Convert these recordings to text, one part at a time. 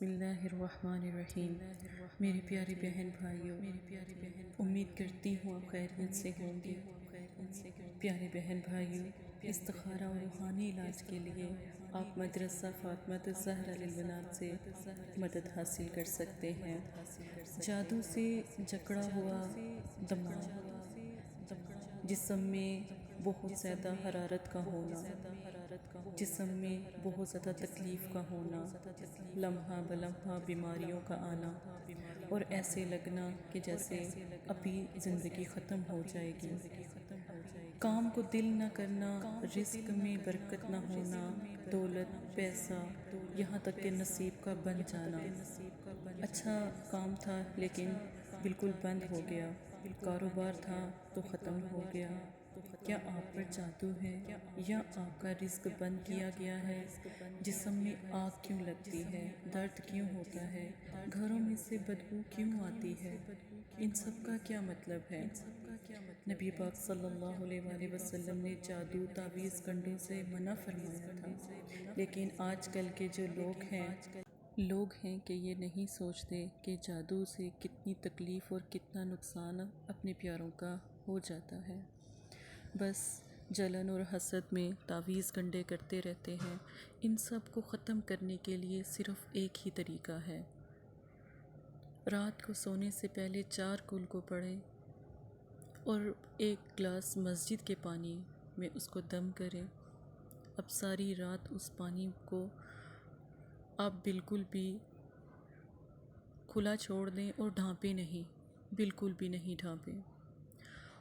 بسم اللہ الرحمن الرحیم۔ میری پیاری بہن بھائیوں، امید کرتی ہوں آپ خیریت سے ہوں گے۔ پیارے بہن بھائیوں، استخارہ اور روحانی علاج کے لیے آپ مدرسہ فاطمہ الزہرا للبنات سے مدد حاصل کر سکتے ہیں۔ جادو سے جکڑا ہوا دماغ، جسم میں بہت زیادہ حرارت کا ہونا، جسم میں بہت زیادہ تکلیف کا ہونا، لمحہ بلمحہ بیماریوں کا آنا اور ایسے لگنا کہ جیسے ابھی زندگی ختم ہو جائے گی، کام کو دل نہ کرنا، رزق میں برکت نہ ہونا، دولت پیسہ یہاں تک کہ نصیب کا بن جانا، اچھا کام تھا لیکن بالکل بند ہو گیا، کاروبار تھا تو ختم ہو گیا۔ کیا آپ پر جادو ہے یا آپ کا رزق بند کیا گیا ہے؟ جسم میں آگ کیوں لگتی ہے؟ درد کیوں ہوتا ہے؟ گھروں میں سے بدبو کیوں آتی ہے؟ ان سب کا کیا مطلب ہے؟ نبی پاک صلی اللہ علیہ وآلہ وسلم نے جادو تعویذ کنڈوں سے منع فرمایا تھا، لیکن آج کل کے جو لوگ ہیں کہ یہ نہیں سوچتے کہ جادو سے کتنی تکلیف اور کتنا نقصان اپنے پیاروں کا ہو جاتا ہے۔ بس جلن اور حسد میں تعویذ کنڈے کرتے رہتے ہیں۔ ان سب کو ختم کرنے کے لیے صرف ایک ہی طریقہ ہے، رات کو سونے سے پہلے 4 کل کو پڑھیں اور 1 گلاس مسجد کے پانی میں اس کو دم کریں۔ اب ساری رات اس پانی کو آپ بالکل بھی کھلا چھوڑ دیں اور ڈھانپیں نہیں، بالکل بھی نہیں ڈھانپیں۔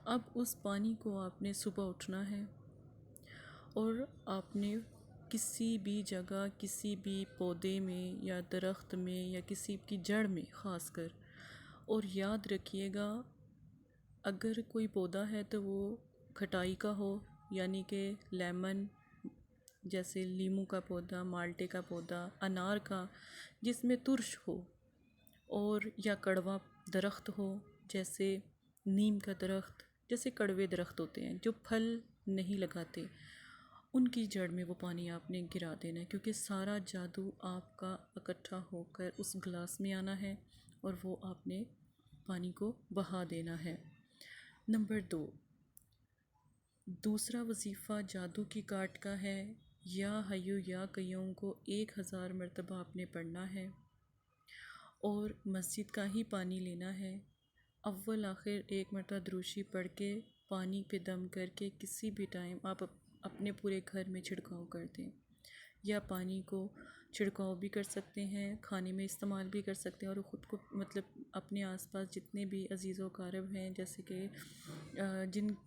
اب اس پانی کو آپ نے صبح اٹھنا ہے اور آپ نے کسی بھی جگہ، کسی بھی پودے میں یا درخت میں یا کسی کی جڑ میں خاص کر، اور یاد رکھیے گا اگر کوئی پودا ہے تو وہ کھٹائی کا ہو، یعنی کہ لیمن جیسے لیموں کا پودا، مالٹے کا پودا، انار کا جس میں ترش ہو، اور یا کڑوا درخت ہو جیسے نیم کا درخت، جیسے کڑوے درخت ہوتے ہیں جو پھل نہیں لگاتے، ان کی جڑ میں وہ پانی آپ نے گرا دینا ہے، کیونکہ سارا جادو آپ کا اکٹھا ہو کر اس گلاس میں آنا ہے اور وہ آپ نے پانی کو بہا دینا ہے۔ نمبر 2، دوسرا وظیفہ جادو کی کاٹ کا ہے، یا حیو یا قیوم کو 1000 مرتبہ آپ نے پڑھنا ہے اور مسجد کا ہی پانی لینا ہے۔ اول آخر 1 مرتبہ دروشی پڑھ کے پانی پہ دم کر کے کسی بھی ٹائم آپ اپنے پورے گھر میں چھڑکاؤ کر دیں، یا پانی کو چھڑکاؤ بھی کر سکتے ہیں، کھانے میں استعمال بھی کر سکتے ہیں، اور خود کو مطلب اپنے آس پاس جتنے بھی عزیز و اقارب ہیں، جیسے کہ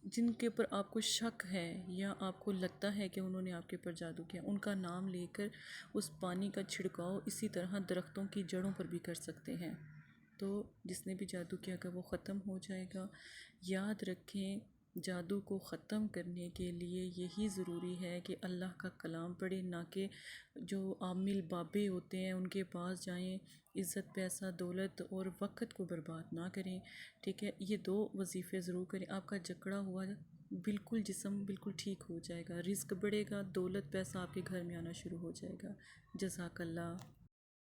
جن کے اوپر آپ کو شک ہے یا آپ کو لگتا ہے کہ انہوں نے آپ کے اوپر جادو کیا، ان کا نام لے کر اس پانی کا چھڑکاؤ اسی طرح درختوں کی جڑوں پر بھی کر سکتے ہیں، تو جس نے بھی جادو کیا گا وہ ختم ہو جائے گا۔ یاد رکھیں جادو کو ختم کرنے کے لیے یہی ضروری ہے کہ اللہ کا کلام پڑھیں، نہ کہ جو عامل بابے ہوتے ہیں ان کے پاس جائیں، عزت پیسہ دولت اور وقت کو برباد نہ کریں، ٹھیک ہے۔ یہ 2 وظیفے ضرور کریں، آپ کا جکڑا ہوا بالکل جسم بالکل ٹھیک ہو جائے گا، رزق بڑھے گا، دولت پیسہ آپ کے گھر میں آنا شروع ہو جائے گا۔ جزاک اللہ۔